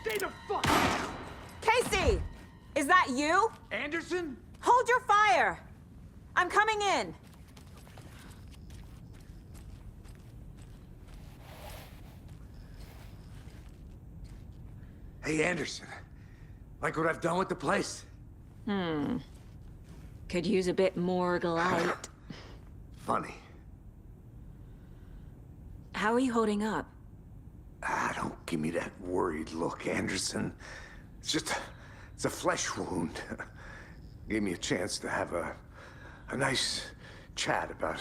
Stay the fuck down! Casey! Is that you? Anderson? Hold your fire! I'm coming in. Hey, Anderson. Like what I've done with the place? Could use a bit more light. Funny. How are you holding up? Don't give me that worried look, Anderson. It's a flesh wound. Gave me a chance to have a nice chat about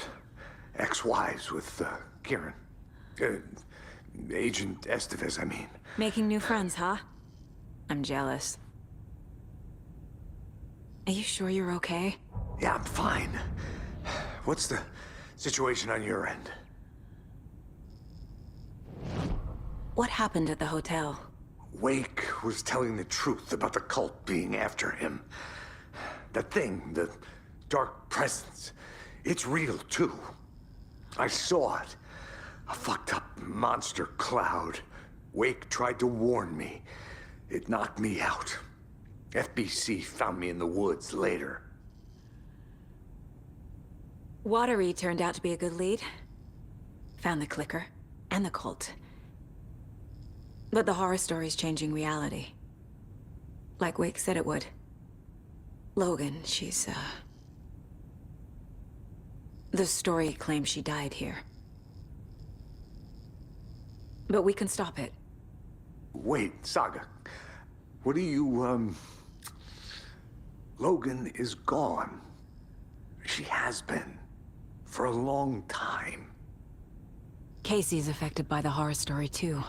ex-wives with Kieran. Agent Estevez, I mean. Making new friends, huh? I'm jealous. Are you sure you're okay? Yeah, I'm fine. What's the situation on your end? What happened at the hotel? Wake was telling the truth about the cult being after him. That thing, the dark presence, it's real too. I saw it. A fucked up monster cloud. Wake tried to warn me. It knocked me out. FBC found me in the woods later. Watery turned out to be a good lead. Found the clicker and the cult. But the horror story's changing reality. Like Wake said it would. Logan, she's, the story claims she died here. But we can stop it. Wait, Saga. What do you, Logan is gone. She has been. For a long time. Casey's affected by the horror story, too.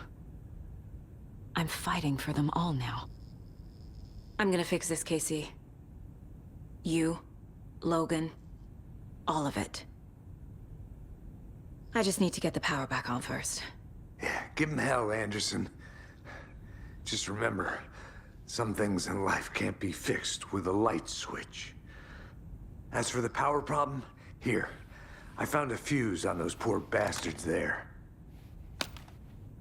I'm fighting for them all now. I'm gonna fix this, Casey. You, Logan, all of it. I just need to get the power back on first. Yeah, give him hell, Anderson. Just remember, some things in life can't be fixed with a light switch. As for the power problem, here. I found a fuse on those poor bastards there.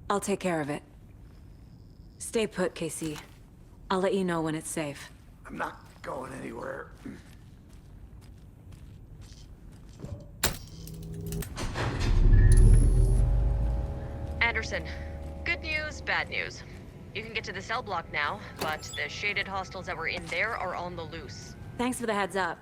I'll take care of it. Stay put, Casey. I'll let you know when it's safe. I'm not going anywhere. Anderson, good news, bad news. You can get to the cell block now, but the shaded hostiles that were in there are on the loose. Thanks for the heads up.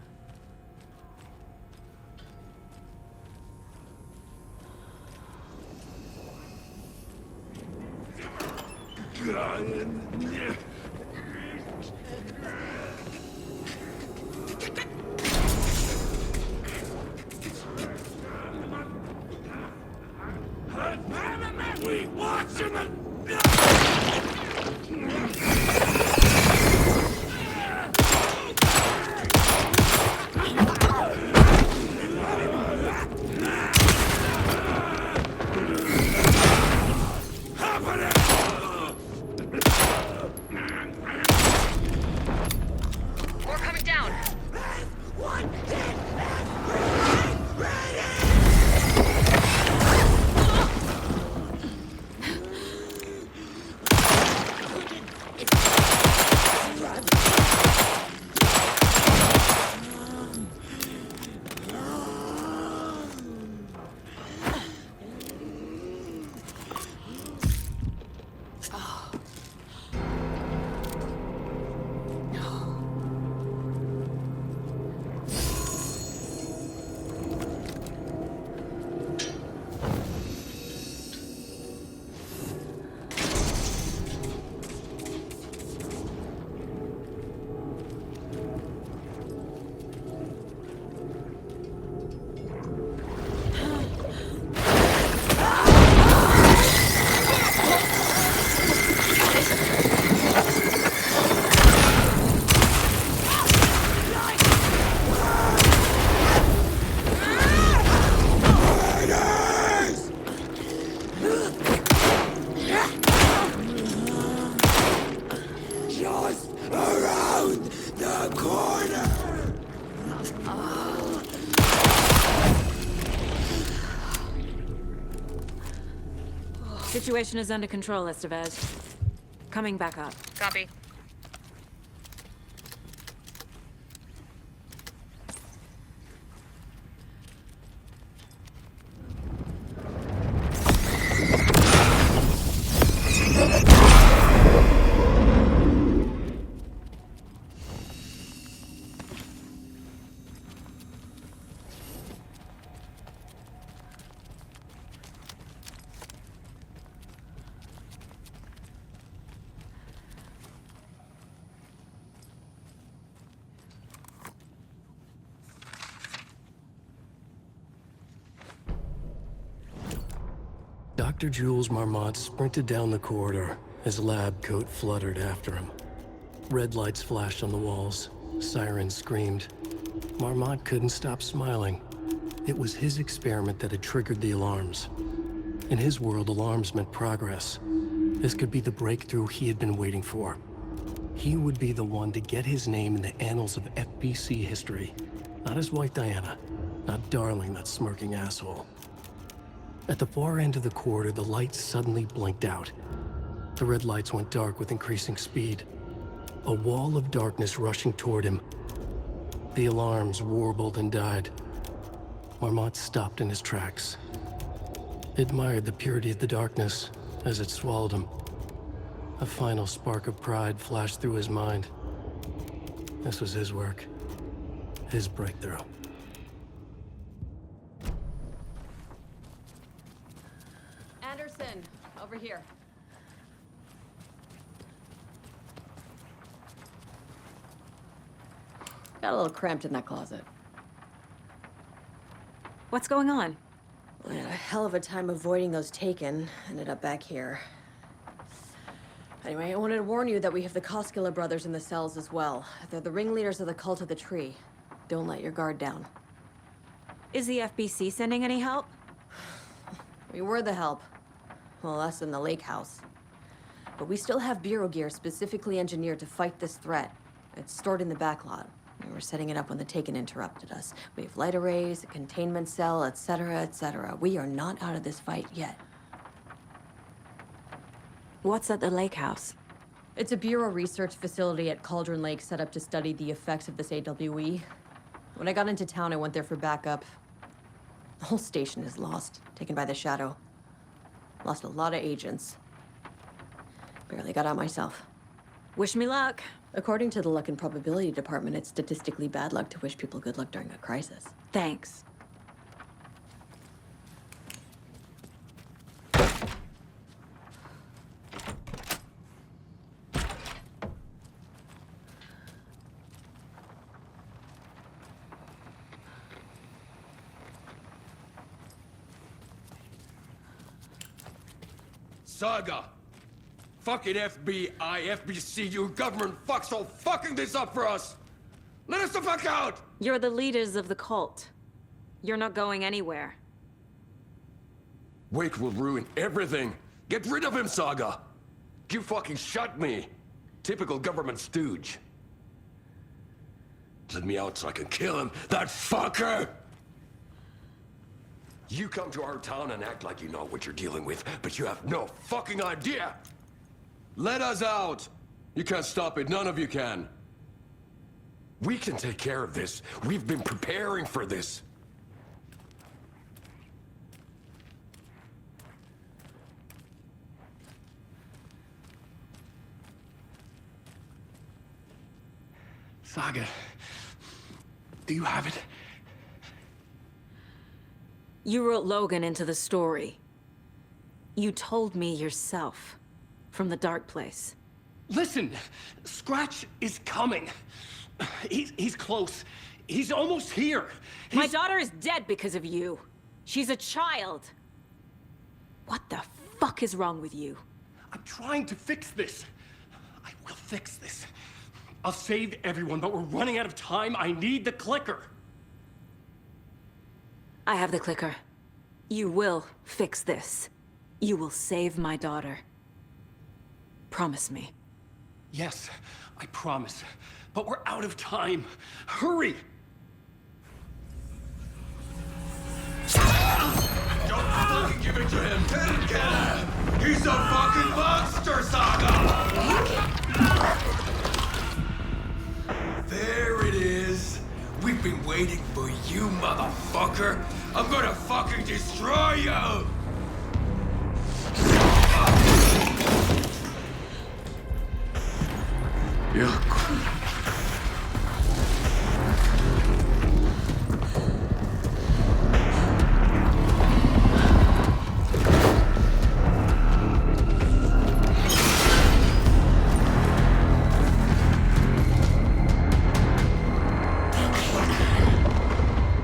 We watch him. More coming down. Situation is under control, Estevez. Coming back up. Copy. Dr. Jules Marmont sprinted down the corridor, his lab coat fluttered after him. Red lights flashed on the walls, sirens screamed. Marmont couldn't stop smiling. It was his experiment that had triggered the alarms. In his world, alarms meant progress. This could be the breakthrough he had been waiting for. He would be the one to get his name in the annals of FBC history. Not his wife Diana, not Darling, that smirking asshole. At the far end of the corridor, the lights suddenly blinked out. The red lights went dark with increasing speed. A wall of darkness rushing toward him. The alarms warbled and died. Marmont stopped in his tracks. Admired the purity of the darkness as it swallowed him. A final spark of pride flashed through his mind. This was his work. His breakthrough. Anderson, over here. Got a little cramped in that closet. What's going on? We had a hell of a time avoiding those taken. Ended up back here. Anyway, I wanted to warn you that we have the Koskela brothers in the cells as well. They're the ringleaders of the Cult of the Tree. Don't let your guard down. Is the FBC sending any help? We were the help. Well, us in the lake house. But we still have Bureau gear specifically engineered to fight this threat. It's stored in the backlot. We were setting it up when the Taken interrupted us. We have light arrays, a containment cell, etc., etc. We are not out of this fight yet. What's at the lake house? It's a Bureau research facility at Cauldron Lake set up to study the effects of this AWE. When I got into town, I went there for backup. The whole station is lost, taken by the Shadow. Lost a lot of agents. Barely got out myself. Wish me luck. According to the Luck and Probability Department, it's statistically bad luck to wish people good luck during a crisis. Thanks. Saga! Fucking FBI, FBC, you government fucks all fucking this up for us! Let us the fuck out! You're the leaders of the cult. You're not going anywhere. Wake will ruin everything! Get rid of him, Saga! You fucking shot me! Typical government stooge. Let me out so I can kill him, that fucker! You come to our town and act like you know what you're dealing with, but you have no fucking idea! Let us out! You can't stop it, none of you can. We can take care of this. We've been preparing for this. Saga, do you have it? You wrote Logan into the story. You told me yourself. From the dark place. Listen, Scratch is coming. He's close. He's almost here. My daughter is dead because of you. She's a child. What the fuck is wrong with you? I'm trying to fix this. I will fix this. I'll save everyone, but we're running out of time. I need the clicker. I have the clicker. You will fix this. You will save my daughter. Promise me. Yes, I promise. But we're out of time. Hurry! Don't fucking give it to him! Kill him! He's a fucking monster, Saga! motherfucker! I'm gonna fucking destroy you!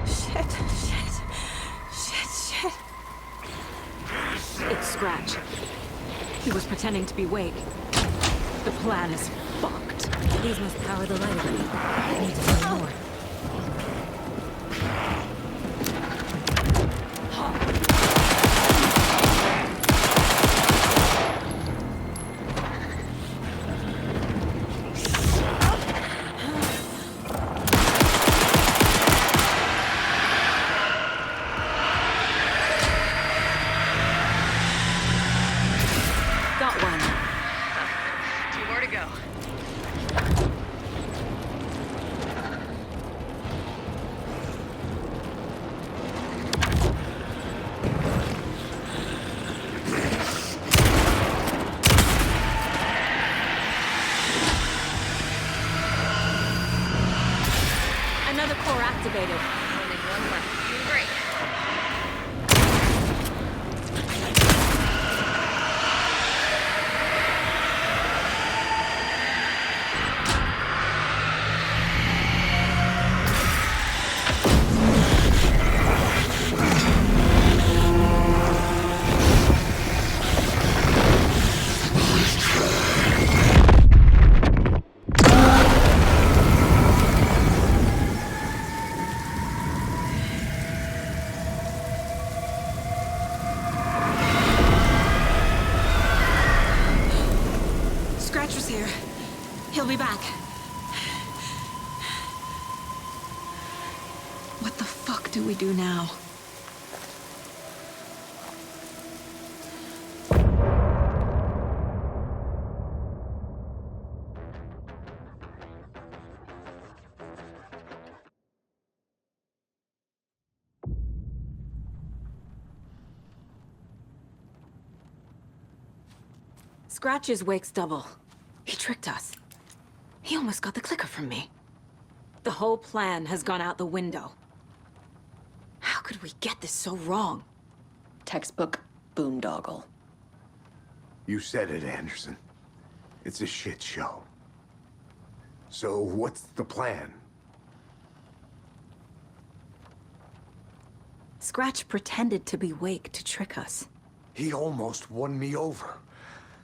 Shit. It's Scratch. He was pretending to be Wake. The plan is fucked. These must power the light array. I need to know more. Got one. 2 more to go. Another core activated. Only one left. Doing great. Scratch was here. He'll be back. What the fuck do we do now? Scratch is Wake's double. He tricked us. He almost got the clicker from me. The whole plan has gone out the window. How could we get this so wrong? Textbook boondoggle. You said it, Anderson. It's a shit show. So what's the plan? Scratch pretended to be Wake to trick us. He almost won me over.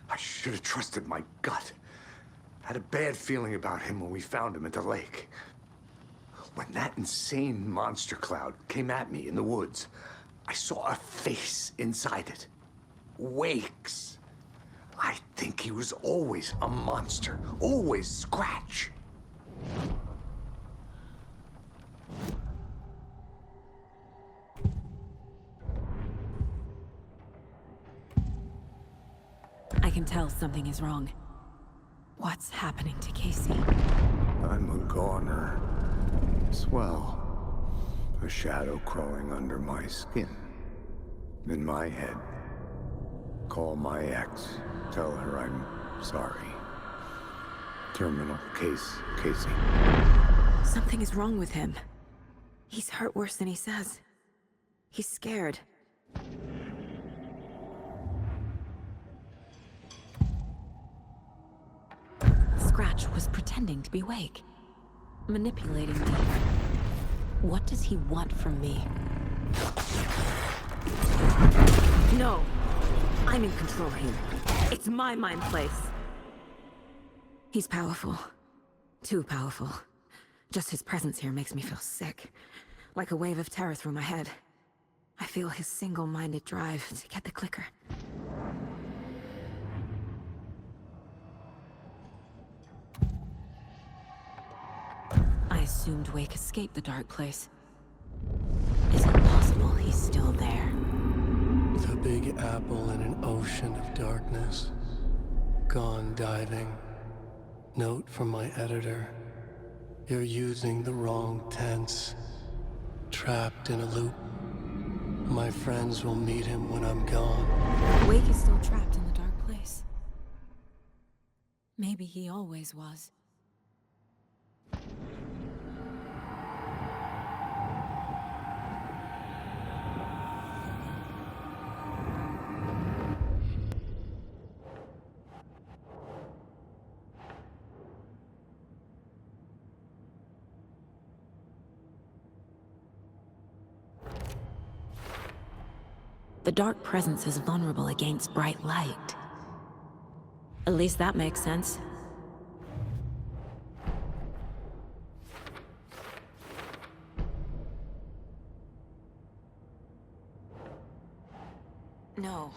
I should have trusted my gut. Had a bad feeling about him when we found him at the lake. When that insane monster cloud came at me in the woods, I saw a face inside it. Wake's. I think he was always a monster. Always Scratch. I can tell something is wrong. What's happening to Casey? I'm a goner. Swell. A shadow crawling under my skin. In my head. Call my ex. Tell her I'm sorry. Terminal case, Casey. Something is wrong with him. He's hurt worse than he says. He's scared. Scratch was pretending to be Wake. Manipulating me. What does he want from me? No! I'm in control here. It's my mind place. He's powerful. Too powerful. Just his presence here makes me feel sick. Like a wave of terror through my head. I feel his single-minded drive to get the clicker. I assumed Wake escaped the dark place. Is it possible he's still there? The Big Apple in an ocean of darkness. Gone diving. Note from my editor. You're using the wrong tense. trapped in a loop. My friends will meet him when I'm gone. Wake is still trapped in the dark place. Maybe he always was. The dark presence is vulnerable against bright light. At least that makes sense. No.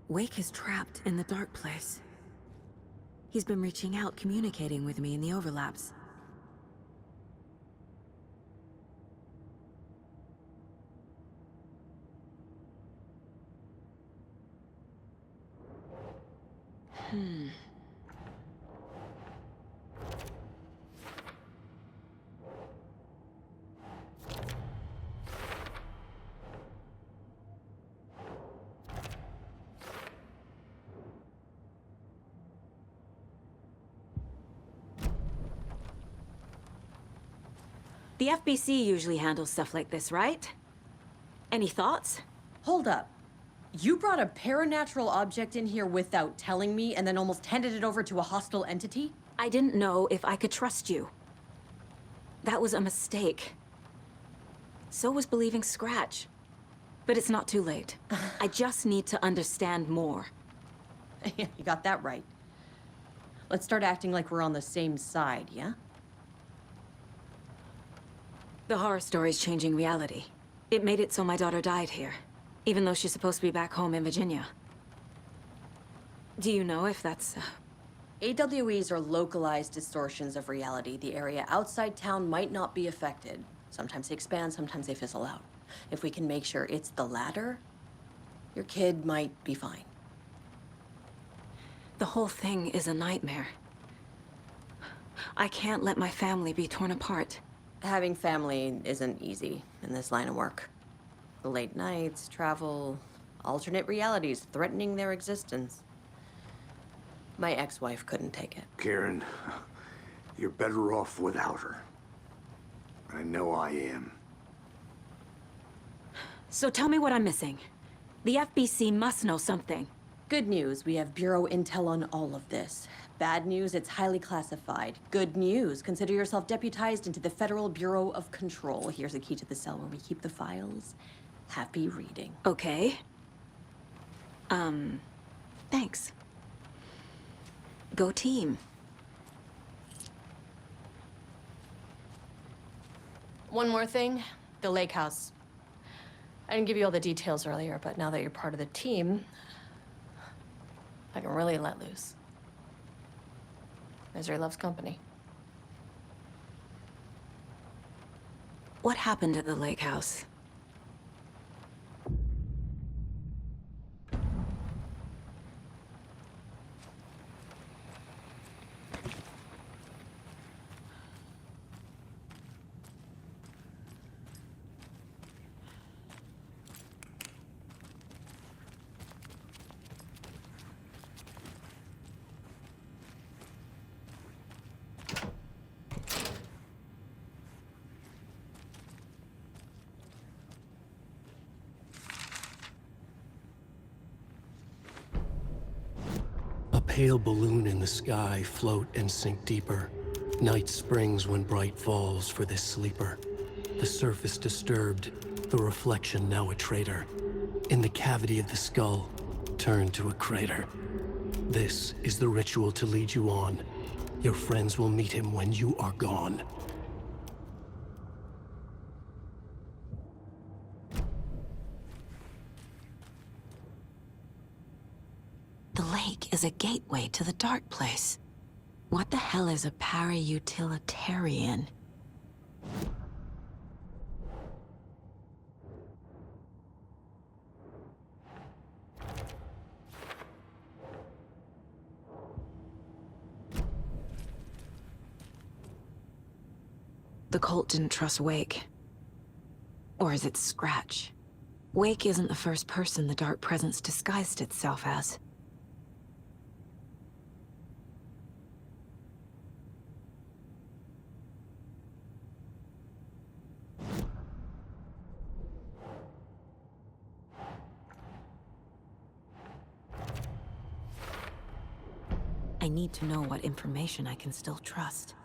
Wake is trapped in the dark place. He's been reaching out, communicating with me in the overlaps. The FBC usually handles stuff like this, right? Any thoughts? Hold up. You brought a paranatural object in here without telling me and then almost handed it over to a hostile entity? I didn't know if I could trust you. That was a mistake. So was believing Scratch. But it's not too late. I just need to understand more. You got that right. Let's start acting like we're on the same side, yeah? The horror story's changing reality. It made it so my daughter died here, even though she's supposed to be back home in Virginia. Do you know if that's... AWEs are localized distortions of reality. The area outside town might not be affected. Sometimes they expand, sometimes they fizzle out. If we can make sure it's the latter, your kid might be fine. The whole thing is a nightmare. I can't let my family be torn apart. Having family isn't easy in this line of work. The late nights, travel, alternate realities threatening their existence. My ex-wife couldn't take it. Karen, you're better off without her. I know I am. So tell me what I'm missing. The FBC must know something. Good news, we have Bureau intel on all of this. Bad news, it's highly classified. Good news, consider yourself deputized into the Federal Bureau of Control. Here's a key to the cell where we keep the files. Happy reading. Okay. Thanks. Go team. One more thing, the lake house. I didn't give you all the details earlier, but now that you're part of the team, I can really let loose. Misery loves company. What happened at the lake house? Pale balloon in the sky, float and sink deeper. Night springs when bright falls for this sleeper. The surface disturbed, the reflection now a traitor. In the cavity of the skull, turned to a crater. This is the ritual to lead you on. Your friends will meet him when you are gone. The lake is a gateway to the dark place. What the hell is a para-utilitarian? the cult didn't trust Wake. Or is it Scratch? Wake isn't the first person the Dark Presence disguised itself as. I need to know what information I can still trust.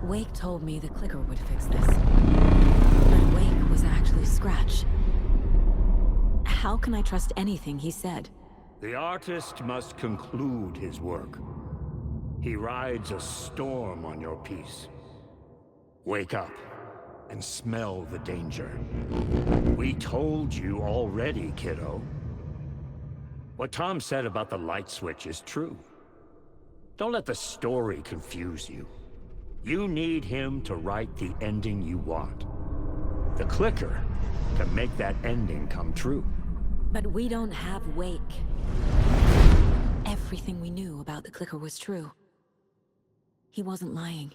Wake told me the clicker would fix this. But Wake was actually Scratch. How can I trust anything he said? The artist must conclude his work. He rides a storm on your piece. Wake up and smell the danger. We told you already, kiddo. What Tom said about the light switch is true. Don't let the story confuse you. You need him to write the ending you want. The clicker can make that ending come true. But we don't have Wake. Everything we knew about the clicker was true. He wasn't lying.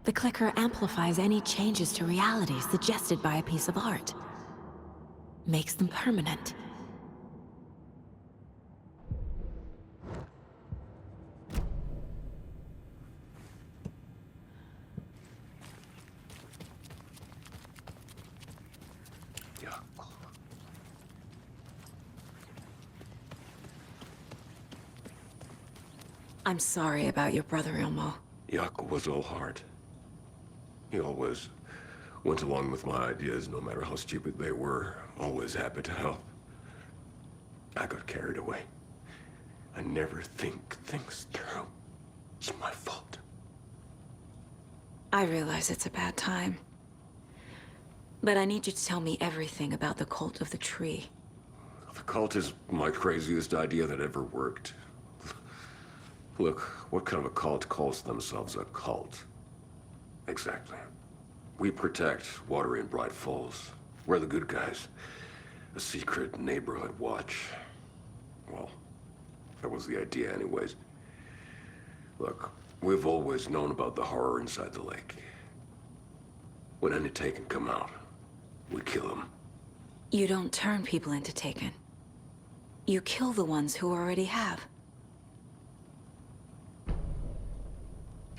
The clicker amplifies any changes to reality suggested by a piece of art. Makes them permanent. I'm sorry about your brother, Ilmo. Yaakov was all heart. He always went along with my ideas, no matter how stupid they were. Always happy to help. I got carried away. I never think things through. It's my fault. I realize it's a bad time. But I need you to tell me everything about the Cult of the Tree. The cult is my craziest idea that ever worked. Look, what kind of a cult calls themselves a cult? Exactly. We protect Water in Bright Falls. We're the good guys. A secret neighborhood watch. Well, that was the idea anyways. Look, we've always known about the horror inside the lake. When any Taken come out, we kill them. You don't turn people into Taken. You kill the ones who already have.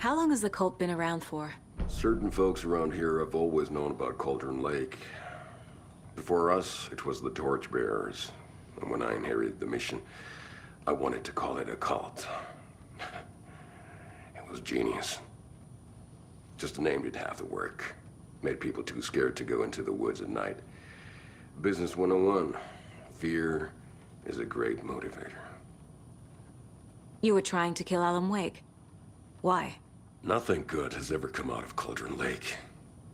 How long has the cult been around for? Certain folks around here have always known about Cauldron Lake. Before us, it was the Torchbearers. And when I inherited the mission, I wanted to call it a cult. It was genius. Just named it half the work. Made people too scared to go into the woods at night. Business 101. Fear is a great motivator. You were trying to kill Alan Wake. Why? Nothing good has ever come out of Cauldron Lake.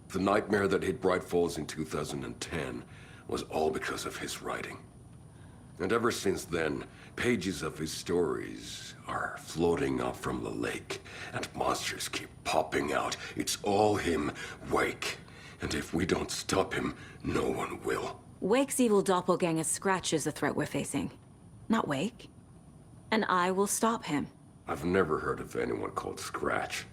The nightmare that hit Bright Falls in 2010 was all because of his writing. And ever since then, pages of his stories are floating up from the lake, and monsters keep popping out. It's all him, Wake. And if we don't stop him, no one will. Wake's evil doppelganger Scratch is the threat we're facing, not Wake. And I will stop him. I've never heard of anyone called Scratch.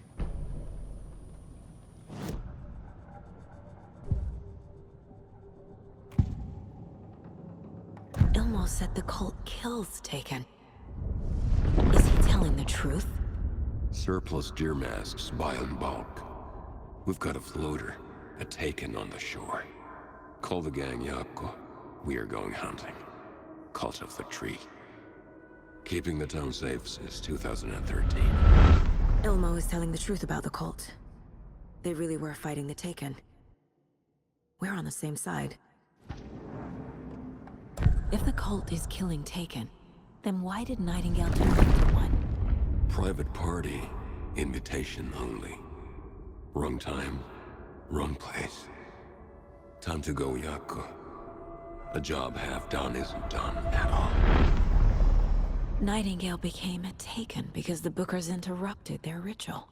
Ilmo said the cult kills Taken. Is he telling the truth? Surplus deer masks buy in bulk. We've got a floater, a Taken on the shore. Call the gang, Yaakov. We are going hunting. Cult of the Tree. Keeping the town safe since 2013. Ilmo is telling the truth about the cult. They really were fighting the Taken. We're on the same side. If the cult is killing Taken, then why did Nightingale turn into one? Private party, invitation only. Wrong time, wrong place. Time to go, Yaku. A job half done isn't done at all. Nightingale became a Taken because the Bookers interrupted their ritual.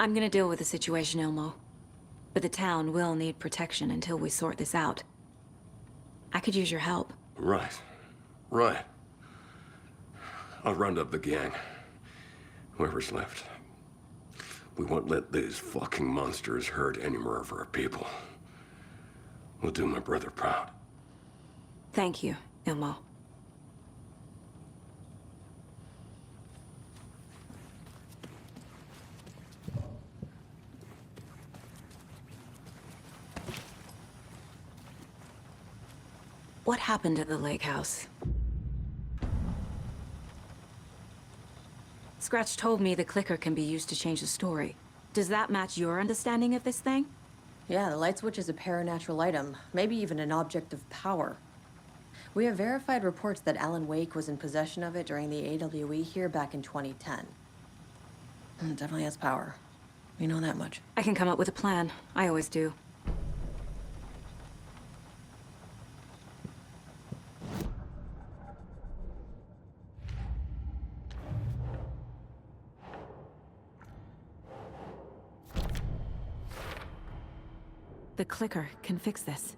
I'm gonna deal with the situation, Ilmo. But the town will need protection until we sort this out. I could use your help. Right. Right. I'll round up the gang. Whoever's left. We won't let these fucking monsters hurt any more of our people. We'll do my brother proud. Thank you, Ilmo. What happened at the lake house? Scratch told me the clicker can be used to change the story. Does that match your understanding of this thing? Yeah, the light switch is a paranatural item, maybe even an object of power. We have verified reports that Alan Wake was in possession of it during the AWE here back in 2010. It definitely has power. We know that much. I can come up with a plan. I always do. The clicker can fix this.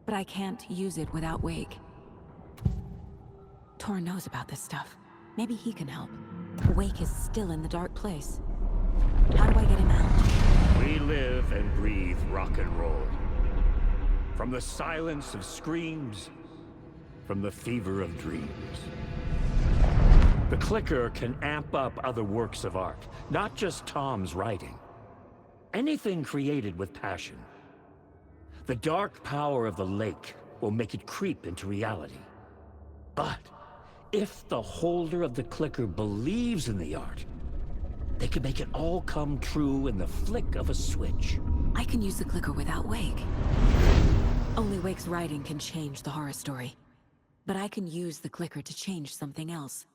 But I can't use it without Wake. Tor knows about this stuff. Maybe he can help. Wake is still in the dark place. How do I get him out? We live and breathe rock and roll. From the silence of screams, from the fever of dreams. The clicker can amp up other works of art, not just Tom's writing. Anything created with passion. The dark power of the lake will make it creep into reality. But if the holder of the clicker believes in the art, they can make it all come true in the flick of a switch. I can use the clicker without Wake. Only Wake's writing can change the horror story. But I can use the clicker to change something else.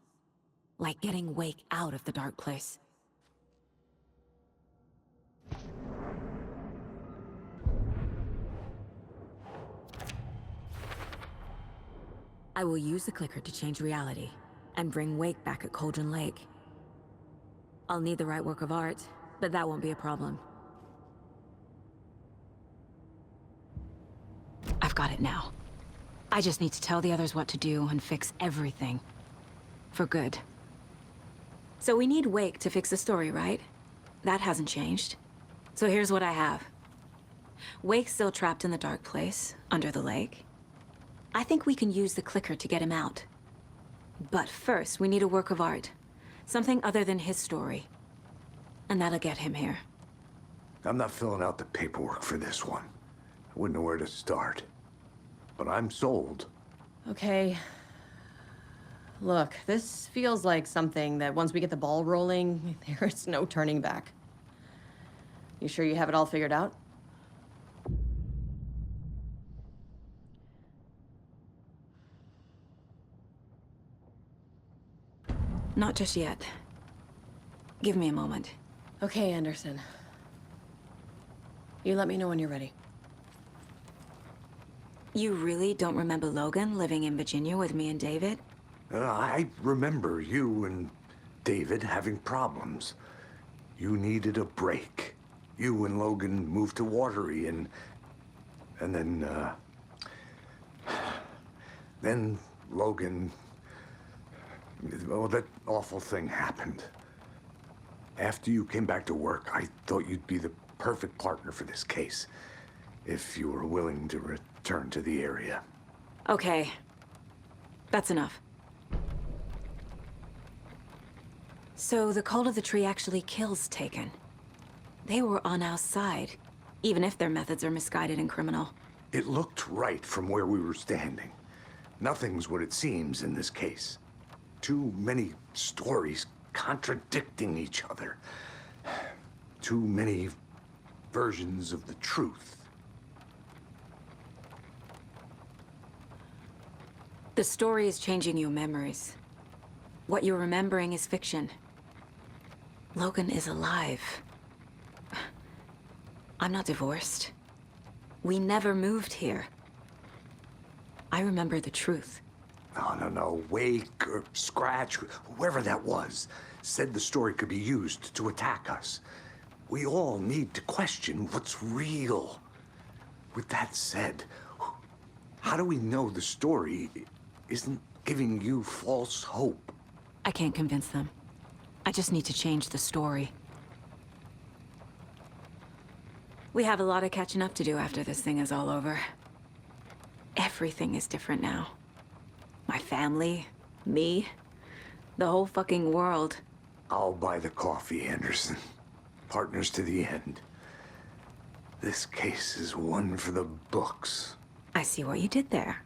Like getting Wake out of the dark place. I will use the clicker to change reality, and bring Wake back at Cauldron Lake. I'll need the right work of art, but that won't be a problem. I've got it now. I just need to tell the others what to do and fix everything. For good. So we need Wake to fix the story, right? That hasn't changed. So here's what I have. Wake's still trapped in the dark place, under the lake. I think we can use the clicker to get him out. But first, we need a work of art. Something other than his story. And that'll get him here. I'm not filling out the paperwork for this one. I wouldn't know where to start. But I'm sold. Okay. Look, this feels like something that once we get the ball rolling, there is no turning back. You sure you have it all figured out? Not just yet. Give me a moment. Okay, Anderson. You let me know when you're ready. You really don't remember Logan living in Virginia with me and David? I remember you and David having problems. You needed a break. You and Logan moved to Watery and then Logan, well, that awful thing happened. After you came back to work, I thought you'd be the perfect partner for this case, if you were willing to return to the area. Okay. That's enough. So the Cult of the Tree actually kills Taken. They were on our side, even if their methods are misguided and criminal. It looked right from where we were standing. Nothing's what it seems in this case. Too many stories contradicting each other. Too many versions of the truth. The story is changing your memories. What you're remembering is fiction. Logan is alive. I'm not divorced. We never moved here. I remember the truth. No. Wake or Scratch, whoever that was, said the story could be used to attack us. We all need to question what's real. With that said, how do we know the story isn't giving you false hope? I can't convince them. I just need to change the story. We have a lot of catching up to do after this thing is all over. Everything is different now. My family, me, the whole fucking world. I'll buy the coffee, Anderson. Partners to the end. This case is one for the books. I see what you did there.